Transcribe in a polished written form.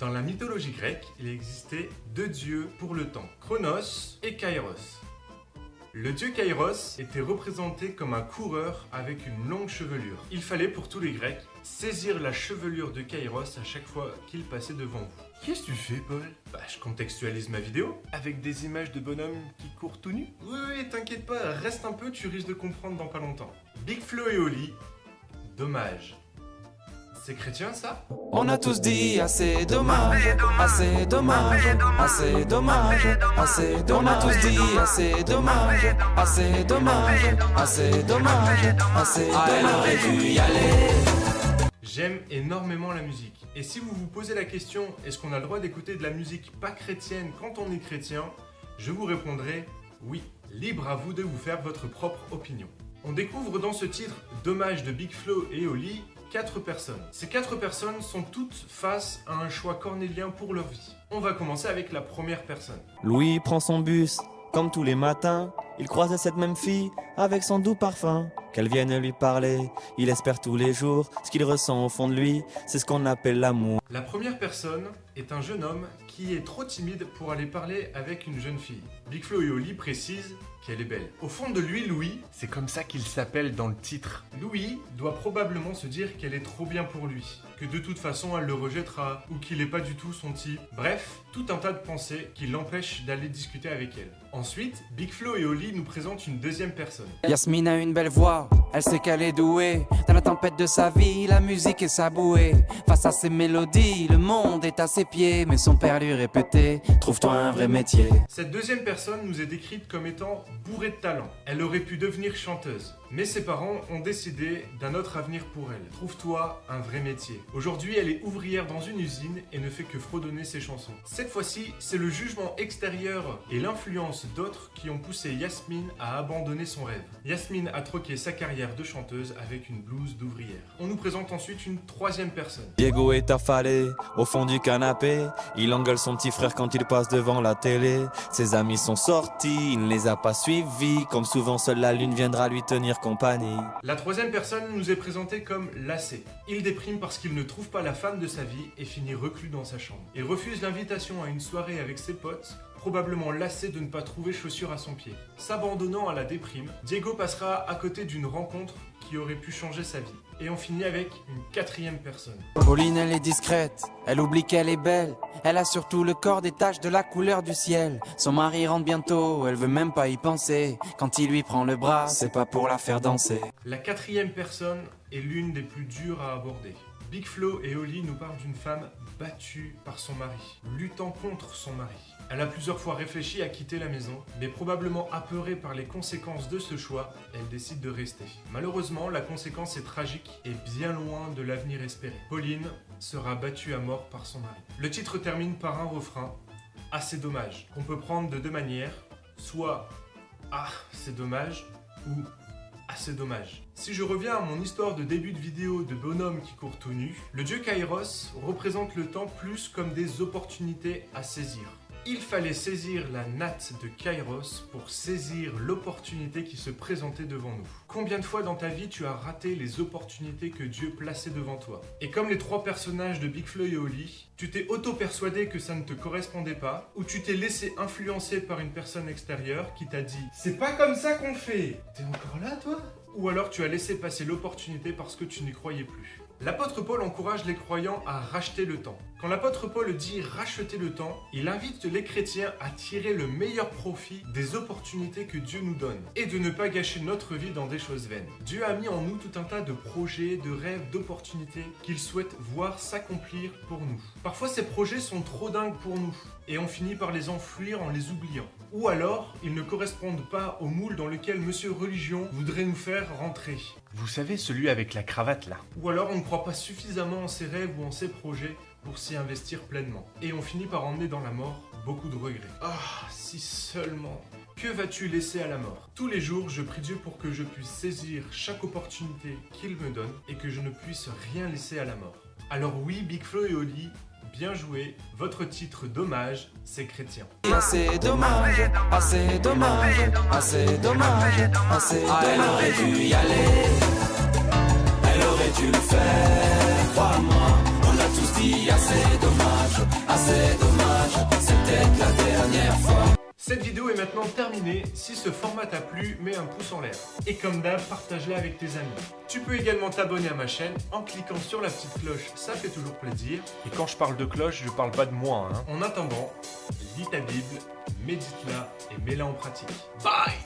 Dans la mythologie grecque, il existait deux dieux pour le temps, Chronos et Kairos. Le dieu Kairos était représenté comme un coureur avec une longue chevelure. Il fallait pour tous les Grecs saisir la chevelure de Kairos à chaque fois qu'il passait devant vous. Qu'est-ce que tu fais, Paul? Je contextualise ma vidéo avec des images de bonhommes qui courent tout nus. Oui, t'inquiète pas, reste un peu, tu risques de comprendre dans pas longtemps. Big Flo et Oli, dommage. C'est chrétien ça? On a tous dit assez dommage, assez dommage, assez dommage, assez dommage. On a tous dit assez dommage, assez dommage, assez dommage, assez dommage. Elle aurait dû y aller. J'aime énormément la musique. Et si vous vous posez la question, est-ce qu'on a le droit d'écouter de la musique pas chrétienne quand on est chrétien? Je vous répondrai oui. Libre à vous de vous faire votre propre opinion. On découvre dans ce titre Dommage de Big Flo et Oli 4 personnes. Ces 4 personnes sont toutes face à un choix cornélien pour leur vie. On va commencer avec la première personne. Louis prend son bus, comme tous les matins. Il croise cette même fille avec son doux parfum. Qu'elle vienne lui parler, il espère tous les jours. Ce qu'il ressent au fond de lui, c'est ce qu'on appelle l'amour. La première personne est un jeune homme qui est trop timide pour aller parler avec une jeune fille. Big Flo et Oli précisent qu'elle est belle. Au fond de lui, Louis, c'est comme ça qu'il s'appelle dans le titre. Louis doit probablement se dire qu'elle est trop bien pour lui, que de toute façon elle le rejettera, ou qu'il n'est pas du tout son type. Bref, tout un tas de pensées qui l'empêchent d'aller discuter avec elle. Ensuite, Big Flo et Oli nous présentent une deuxième personne. Yasmine a une belle voix, elle sait qu'elle est douée. Dans la tempête de sa vie, la musique est sa bouée. Face à ses mélodies, le monde est à ses pieds. Mais son père lui répétait, trouve-toi un vrai métier. Cette deuxième personne nous est décrite comme étant bourrée de talent. Elle aurait pu devenir chanteuse. Mais ses parents ont décidé d'un autre avenir pour elle. Trouve-toi un vrai métier. Aujourd'hui, elle est ouvrière dans une usine et ne fait que fredonner ses chansons. Cette fois-ci, c'est le jugement extérieur et l'influence d'autres qui ont poussé Yasmine à abandonner son rêve. Yasmine a troqué sa carrière de chanteuse avec une blouse d'ouvrière. On nous présente ensuite une troisième personne. Diego est affalé au fond du canapé. Il engueule son petit frère quand il passe devant la télé. Ses amis sont sortis, il ne les a pas suivis. Comme souvent, seule la lune viendra lui tenir compagnie. La troisième personne nous est présentée comme lassé. Il déprime parce qu'il ne trouve pas la femme de sa vie et finit reclus dans sa chambre. Il refuse l'invitation à une soirée avec ses potes, probablement lassé de ne pas trouver chaussures à son pied. S'abandonnant à la déprime, Diego passera à côté d'une rencontre qui aurait pu changer sa vie. Et on finit avec une quatrième personne. Pauline, elle est discrète, elle oublie qu'elle est belle. Elle a surtout le corps des taches de la couleur du ciel. Son mari rentre bientôt, elle veut même pas y penser. Quand il lui prend le bras, c'est pas pour la faire danser. La quatrième personne est l'une des plus dures à aborder. Big Flo et Oli nous parlent d'une femme battue par son mari, luttant contre son mari. Elle a plusieurs fois réfléchi à quitter la maison, mais probablement apeurée par les conséquences de ce choix, elle décide de rester. Malheureusement, la conséquence est tragique et bien loin de l'avenir espéré. Pauline sera battue à mort par son mari. Le titre termine par un refrain « assez dommage » qu'on peut prendre de deux manières, soit « ah, c'est dommage » ou « assez dommage ». Si je reviens à mon histoire de début de vidéo de bonhomme qui court tout nu, le dieu Kairos représente le temps plus comme des opportunités à saisir. Il fallait saisir la natte de Kairos pour saisir l'opportunité qui se présentait devant nous. Combien de fois dans ta vie tu as raté les opportunités que Dieu plaçait devant toi? Et comme les trois personnages de Big Flo et Oli, tu t'es auto-persuadé que ça ne te correspondait pas, ou tu t'es laissé influencer par une personne extérieure qui t'a dit « c'est pas comme ça qu'on fait !» T'es encore là toi? Ou alors tu as laissé passer l'opportunité parce que tu n'y croyais plus. L'apôtre Paul encourage les croyants à racheter le temps. Quand l'apôtre Paul dit racheter le temps, il invite les chrétiens à tirer le meilleur profit des opportunités que Dieu nous donne et de ne pas gâcher notre vie dans des choses vaines. Dieu a mis en nous tout un tas de projets, de rêves, d'opportunités qu'il souhaite voir s'accomplir pour nous. Parfois ces projets sont trop dingues pour nous et on finit par les enfuir en les oubliant. Ou alors, ils ne correspondent pas au moule dans lequel Monsieur Religion voudrait nous faire rentrer. Vous savez, celui avec la cravate là. Ou alors, on ne croit pas suffisamment en ses rêves ou en ses projets pour s'y investir pleinement. Et on finit par emmener dans la mort beaucoup de regrets. Ah, si seulement. Que vas-tu laisser à la mort? Tous les jours, je prie Dieu pour que je puisse saisir chaque opportunité qu'il me donne et que je ne puisse rien laisser à la mort. Alors oui, Big Flo et Oli, bien joué, votre titre d'hommage, c'est chrétien. Assez dommage, assez dommage, assez dommage, assez dommage. Elle aurait dû y aller, elle aurait dû le faire. Crois-moi, on a tous dit assez dommage. assez dommage, c'est peut-être la dernière fois. Cette vidéo est maintenant terminée. Si ce format t'a plu, mets un pouce en l'air. Et comme d'hab, partage-la avec tes amis. Tu peux également t'abonner à ma chaîne en cliquant sur la petite cloche, ça fait toujours plaisir. Et quand je parle de cloche, je parle pas de moi. En attendant, lis ta Bible, médite-la et mets-la en pratique. Bye!